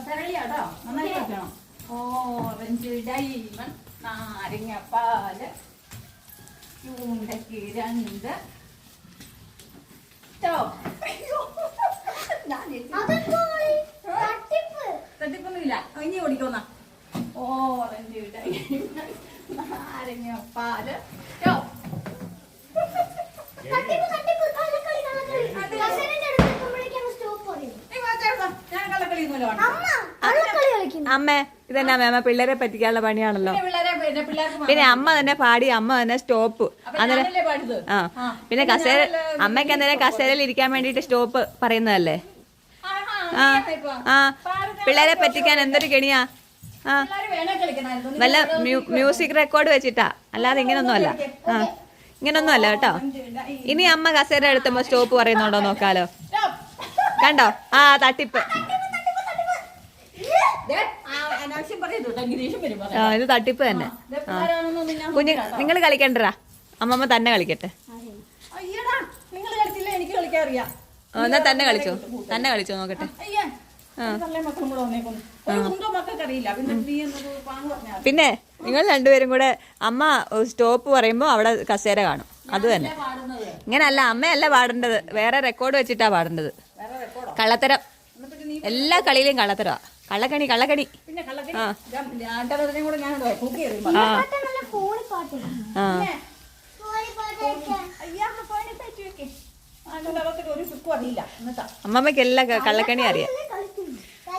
കസരളിയാട്ടോ നന്നായിട്ട് വെക്കണം. Orange diamond, നാരങ്ങപ്പാല്, ചൂണ്ടക്ക് 2 തട്ടിപ്പൊന്നുമില്ല. ഇനി ഓടിക്കോന്ന ഓറഞ്ച് ഡൈമണ്ട്, നാരങ്ങപ്പാല്. അമ്മ ഇതന്നെ അമ്മ പിള്ളേരെ പറ്റിക്കാനുള്ള പണിയാണല്ലോ. പിന്നെ അമ്മ തന്നെ പാടി, അമ്മ തന്നെ സ്റ്റോപ്പ് അന്നേരം. പിന്നെ കസേര അമ്മയ്ക്ക് അന്നേരം കസേരയിൽ ഇരിക്കാൻ വേണ്ടിട്ട് സ്റ്റോപ്പ് പറയുന്നതല്ലേ. പിള്ളേരെ പറ്റിക്കാൻ എന്തൊരു കെണിയാ. വല്ല മ്യൂസിക് റെക്കോർഡ് വെച്ചിട്ടാ, അല്ലാതെ ഇങ്ങനൊന്നും അല്ല. ഇങ്ങനൊന്നും അല്ല കേട്ടോ. ഇനി അമ്മ കസേര എടുത്തുമ്പോ സ്റ്റോപ്പ് പറയുന്നുണ്ടോ നോക്കാലോ. കണ്ടോ? തട്ടിപ്പ്. ഇത് തട്ടിപ്പ് തന്നെ. നിങ്ങൾ കളിക്കണ്ടടാ, അമ്മമ്മ തന്നെ കളിക്കട്ടെ. എന്നാ തന്നെ കളിച്ചോ, തന്നെ കളിച്ചോ നോക്കട്ടെ. പിന്നെ നിങ്ങൾ രണ്ടുപേരും കൂടെ അമ്മ സ്റ്റോപ്പ് പറയുമ്പോ അവിടെ കസേര കാണും. അത് തന്നെ. ഇങ്ങനല്ല, അമ്മയല്ല പാടേണ്ടത്, വേറെ റെക്കോർഡ് വെച്ചിട്ടാ പാടേണ്ടത്. കള്ളത്തരം, എല്ലാ കളിയിലും കള്ളത്തരവാ. കള്ളക്കണി കള്ളക്കണി. അമ്മമ്മക്ക് എല്ലാ കള്ളക്കണി അറിയാം.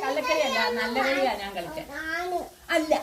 കള്ളക്കളിയല്ല, നല്ല കളിയാ ഞാൻ കളിച്ചത്. അല്ല